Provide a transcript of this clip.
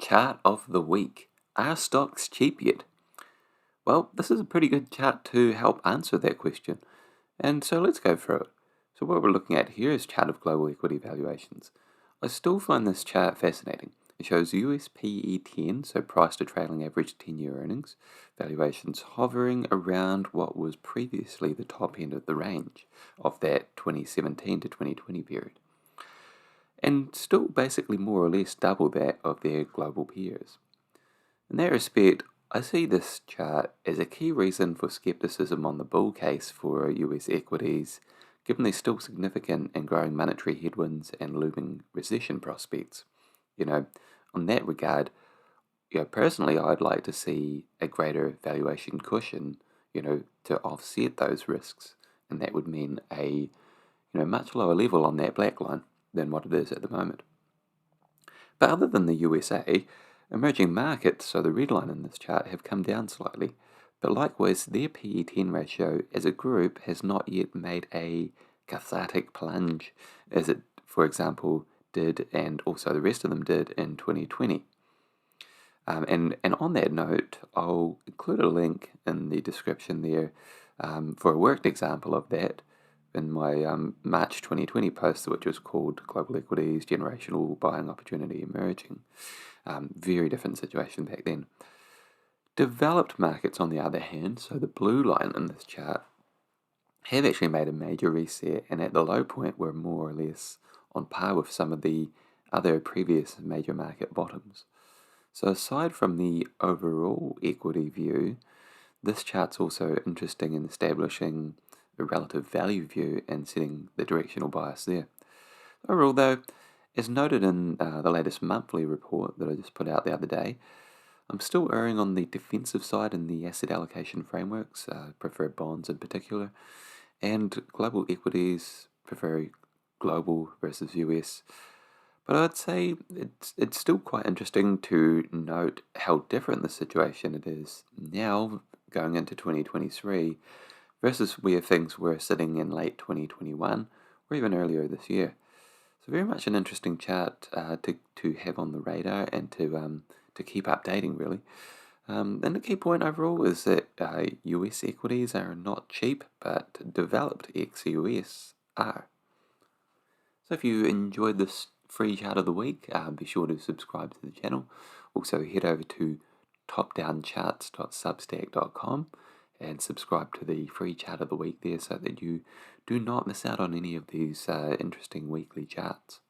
Chart of the week. Are stocks cheap yet? Well, this is a pretty good chart to help answer that question. And so let's go through it. So what we're looking at here is chart of global equity valuations. I still find this chart fascinating. It shows US PE10, so price to trailing average 10-year earnings, valuations hovering around what was previously the top end of the range of that 2017 to 2020 period, and still basically more or less double that of their global peers. In that respect, I see this chart as a key reason for skepticism on the bull case for US equities, given there's still significant and growing monetary headwinds and looming recession prospects. You know, on that regard, personally, I'd like to see a greater valuation cushion, to offset those risks, and that would mean a, much lower level on that black line than what it is at the moment. But other than the USA, emerging markets, so the red line in this chart, have come down slightly, but likewise their PE10 ratio as a group has not yet made a cathartic plunge as it, for example, did, and also the rest of them did in 2020. And on that note, I'll include a link in the description there for a worked example of that in my March 2020 post, which was called Global Equities, Generational Buying Opportunity Emerging. Very different situation back then. Developed markets, on the other hand, so the blue line in this chart, have actually made a major reset, and at the low point were more or less on par with some of the other previous major market bottoms. So aside from the overall equity view, this chart's also interesting in establishing a relative value view and setting the directional bias there. Overall, though, as noted in the latest monthly report that I just put out the other day, I'm still erring on the defensive side in the asset allocation frameworks, prefer bonds in particular, and global equities, prefer global versus US. But I'd say it's still quite interesting to note how different the situation it is now going into 2023 versus where things were sitting in late 2021 or even earlier this year. So very much an interesting chart to have on the radar and to keep updating, really. And the key point overall is that US equities are not cheap, but developed ex-US are. So if you enjoyed this free chart of the week, be sure to subscribe to the channel. Also head over to topdowncharts.substack.com and subscribe to the free chart of the week there so that you do not miss out on any of these interesting weekly charts.